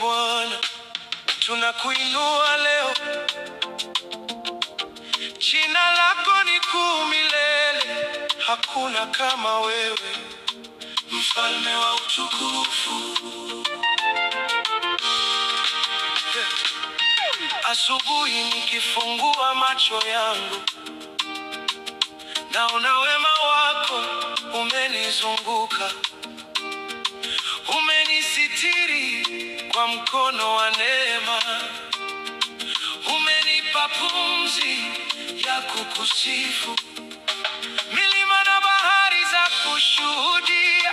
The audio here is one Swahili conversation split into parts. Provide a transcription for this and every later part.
Bwana, tunakuinua leo. Jina lako ni kuu milele, hakuna kama wewe, mfalme wa utukufu. Asubuhi nikifungua macho yangu, naona wema wako umenizunguka. Umenisitiri kwa mkono wa neema, umenipa pumzi ya kukusifu. Milima na bahari za kushuhudia,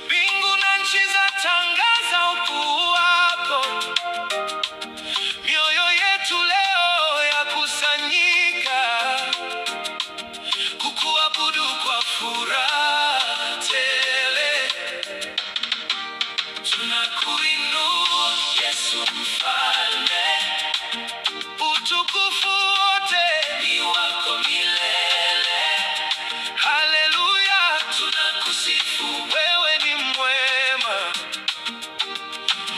mbingu na nchi zatangaza ukuu wako. Mioyo yetu leo yakusanyika kukuabudu kwa furaha tele. Tunakuinua Yesu mfalme, utukufu wote ni wako milele. Haleluya, tunakusifu, wewe ni mwema,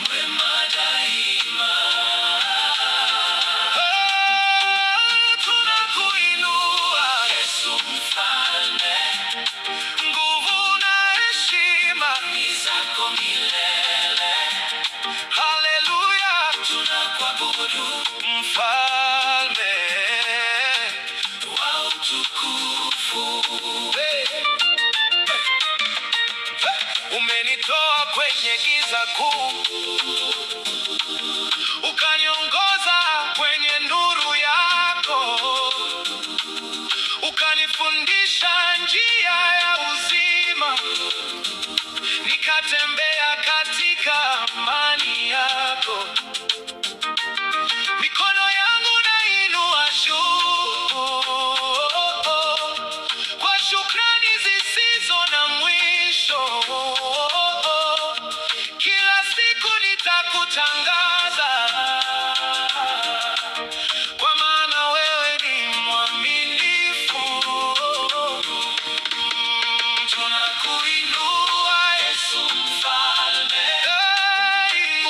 mwema daima. Tunakuinua Yesu mfalme, nguvu na heshima ni zako milele. Haleluya, tunakuabudu mfalme wa utukufu. Umenitoa kwenye giza kuu, ukaniongoza kwenye nuru yako, ukanifundisha njia ya uzima, nikatembea katika amani yako. Mikono yangu nainua juu kwa shukrani zisizo na mwisho. Kila siku nitakutangaza, kwa maana wewe ni mwaminifu. Tunakuinua Yesu mfalme,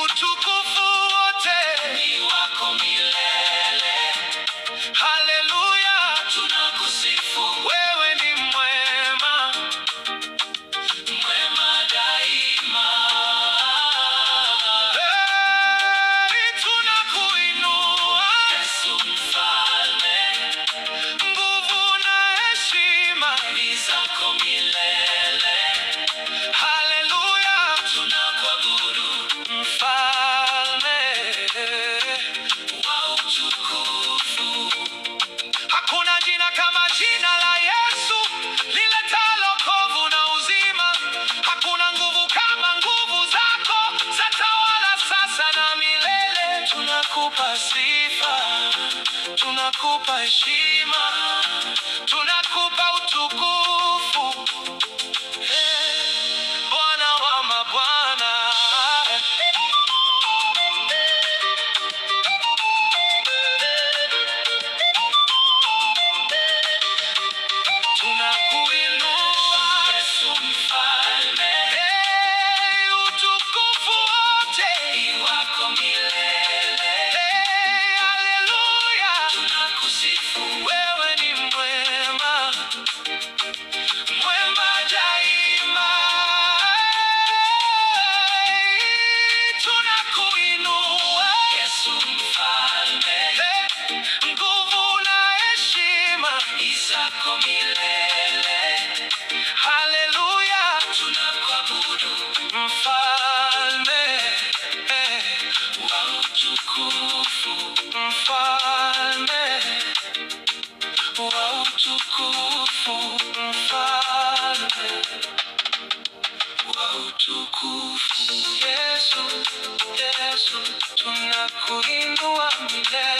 utukufu wote ni wako milele. Haleluya, tunakusifu, wewe ni mwema, mwema daima. Tunakuinua Yesu mfalme, nguvu na heshima ni zako milele. Haleluya, tunakuabudu mfalme wa utukufu. Hakuna jina kama jina la Yesu, liletalo wokovu na uzima. Hakuna nguvu kama nguvu zako, zatawala sasa na milele. Tunakupa sifa, tunakupa heshima, tunakupa utukufu, Bwana wa mabwana. Tunakuinua Yesu mfalme, utukufu wote ni wako milele. Haleluya, tunakusifu, wewe ni mwema, mwema daima. Tunakuinua Yesu mfalme, nguvu na heshima ni zako milele. Haleluya, tunakuabudu mfalme wa utukufu, mfalme wa utukufu, mfalme wa utukufu. Yesu, Yesu, tunakuinua milele.